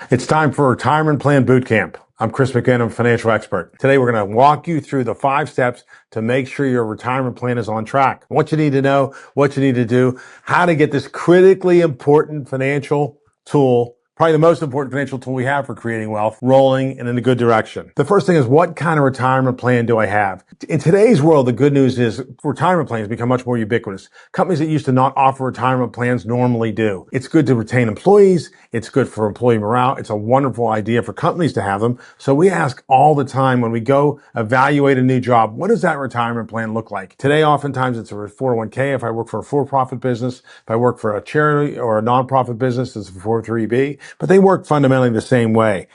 It's time for Retirement Plan Bootcamp. I'm Chris McGinn, I'm a financial expert. Today we're going to walk you through the 5 steps to make sure your retirement plan is on track. What you need to know, what you need to do, how to get this critically important financial tool, probably the most important financial tool we have for creating wealth, rolling and in a good direction. The first thing is, what kind of retirement plan do I have? In today's world, the good news is retirement plans become much more ubiquitous. Companies that used to not offer retirement plans normally do. It's good to retain employees. It's good for employee morale. It's a wonderful idea for companies to have them. So we ask all the time when we go evaluate a new job, what does that retirement plan look like? Today, oftentimes it's a 401k. If I work for a for-profit business, if I work for a charity or a nonprofit business, it's a 403b. But they work fundamentally the same way.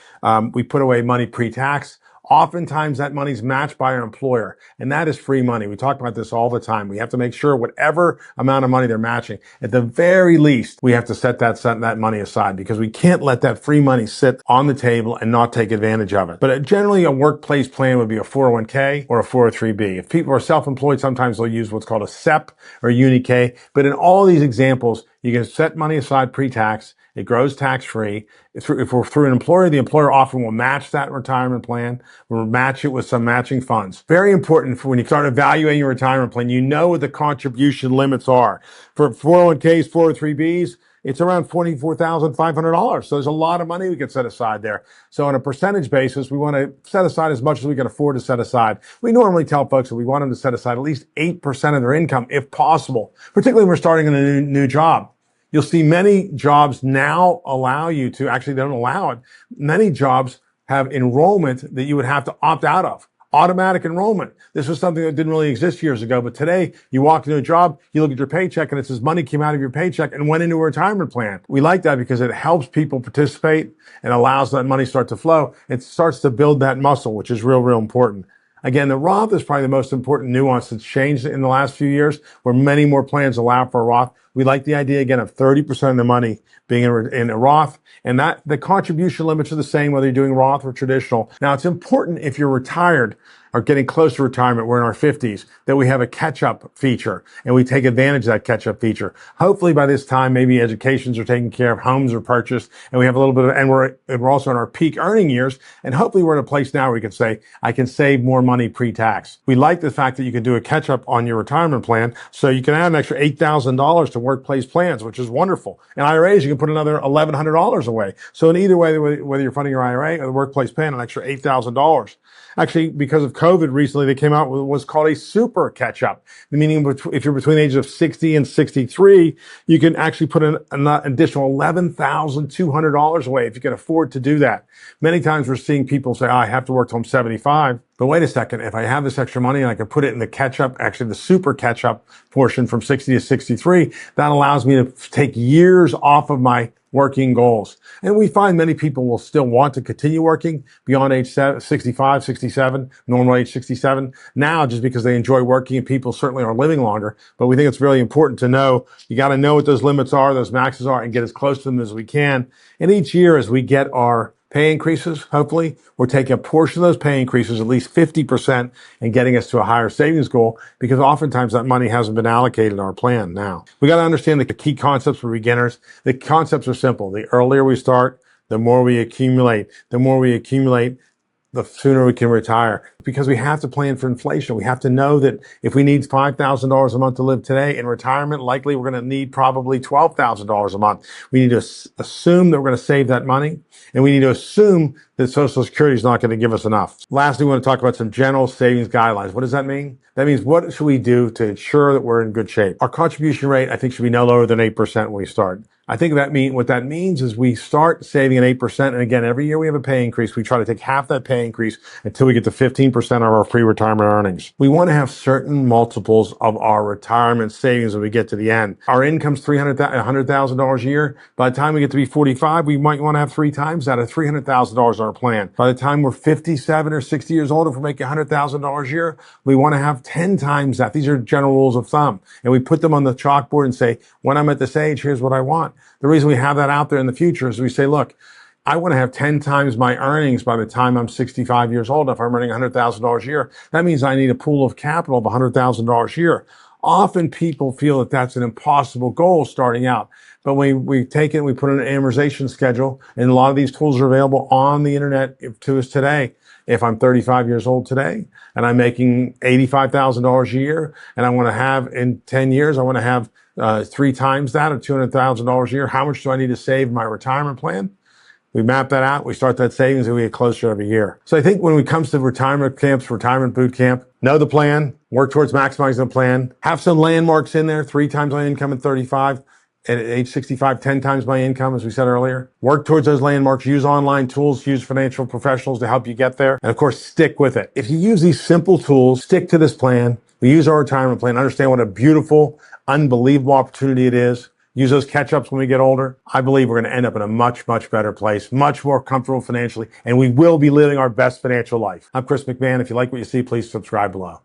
We put away money pre-tax. Oftentimes that money's matched by our employer, and that is free money. We talk about this all the time. We have to make sure whatever amount of money they're matching, at the very least, we have to set that money aside, because we can't let that free money sit on the table and not take advantage of it. But generally, a workplace plan would be a 401k or a 403b. If people are self-employed, sometimes they'll use what's called a SEP or Uni-K. But in all these examples, you can set money aside pre-tax. It grows tax-free. If we're through an employer, the employer often will match that retirement plan. We'll match it with some matching funds. Very important for when you start evaluating your retirement plan, you know what the contribution limits are. For 401ks, 403bs, it's around $24,500. So there's a lot of money we can set aside there. So on a percentage basis, we want to set aside as much as we can afford to set aside. We normally tell folks that we want them to set aside at least 8% of their income if possible, particularly when we're starting in a new job. You'll see many jobs now allow you to, actually they don't allow it. Many jobs have enrollment that you would have to opt out of. Automatic enrollment. This was something that didn't really exist years ago, but today you walk into a job, you look at your paycheck, and it says money came out of your paycheck and went into a retirement plan. We like that because it helps people participate and allows that money start to flow. It starts to build that muscle, which is real important. Again, the Roth is probably the most important nuance that's changed in the last few years, where many more plans allow for a Roth. We like the idea, again, of 30% of the money being in a Roth, and that the contribution limits are the same whether you're doing Roth or traditional. Now, it's important if you're retired or getting close to retirement, we're in our 50s, that we have a catch-up feature, and we take advantage of that catch-up feature. Hopefully by this time, maybe educations are taken care of, homes are purchased, and we have a little bit of, and we're also in our peak earning years, and hopefully we're in a place now where we can say, I can save more money pre-tax. We like the fact that you can do a catch-up on your retirement plan, so you can add an extra $8,000 to workplace plans, which is wonderful. In IRAs, you can put another $1,100 away. So in either way, whether you're funding your IRA or the workplace plan, an extra $8,000. Actually, because of COVID recently, they came out with what's called a super catch-up, meaning if you're between the ages of 60 and 63, you can actually put an additional $11,200 away if you can afford to do that. Many times we're seeing people say, I have to work till I'm 75. But wait a second, if I have this extra money and I can put it in the catch-up, actually the super catch-up portion from 60 to 63, that allows me to take years off of my working goals. And we find many people will still want to continue working beyond age 65, 67, normal age 67 now, just because they enjoy working, and people certainly are living longer. But we think it's really important to know, you got to know what those limits are, those maxes are, and get as close to them as we can. And each year as we get our pay increases, hopefully, we're taking a portion of those pay increases, at least 50%, and getting us to a higher savings goal, because oftentimes that money hasn't been allocated in our plan now. We got to understand the key concepts for beginners. The concepts are simple. The earlier we start, the more we accumulate. The more we accumulate, the sooner we can retire, because we have to plan for inflation. We have to know that if we need $5,000 a month to live today, in retirement, likely we're going to need probably $12,000 a month. We need to assume that we're going to save that money, and we need to assume that Social Security is not going to give us enough. Lastly, we want to talk about some general savings guidelines. What does that mean? That means, what should we do to ensure that we're in good shape? Our contribution rate, I think, should be no lower than 8% when we start. I think what that means is we start saving at 8%. And again, every year we have a pay increase. We try to take half that pay increase until we get to 15% of our pre-retirement earnings. We want to have certain multiples of our retirement savings when we get to the end. Our income's $100,000 a year. By the time we get to be 45, we might want to have 3 times that, at $300,000 on our plan. By the time we're 57 or 60 years old, if we're making $100,000 a year, we want to have 10 times that. These are general rules of thumb. And we put them on the chalkboard and say, when I'm at this age, here's what I want. The reason we have that out there in the future is we say, look, I want to have 10 times my earnings by the time I'm 65 years old. If I'm earning $100,000 a year, that means I need a pool of capital of $100,000 a year. Often people feel that that's an impossible goal starting out. But when we take it and we put in an amortization schedule, and a lot of these tools are available on the internet to us today. If I'm 35 years old today and I'm making $85,000 a year, and I want to have in 10 years, I want to have 3 times that, or $200,000 a year, how much do I need to save in my retirement plan? We map that out. We start that savings and we get closer every year. So I think when it comes to retirement camps, retirement boot camp, know the plan, work towards maximizing the plan, have some landmarks in there, 3 times my income at 35, at age 65, 10 times my income, as we said earlier. Work towards those landmarks, use online tools, use financial professionals to help you get there. And of course, stick with it. If you use these simple tools, stick to this plan, we use our retirement plan, understand what a beautiful, unbelievable opportunity it is. Use those catch-ups when we get older. I believe we're going to end up in a much, much better place, much more comfortable financially, and we will be living our best financial life. I'm Chris McMahon. If you like what you see, please subscribe below.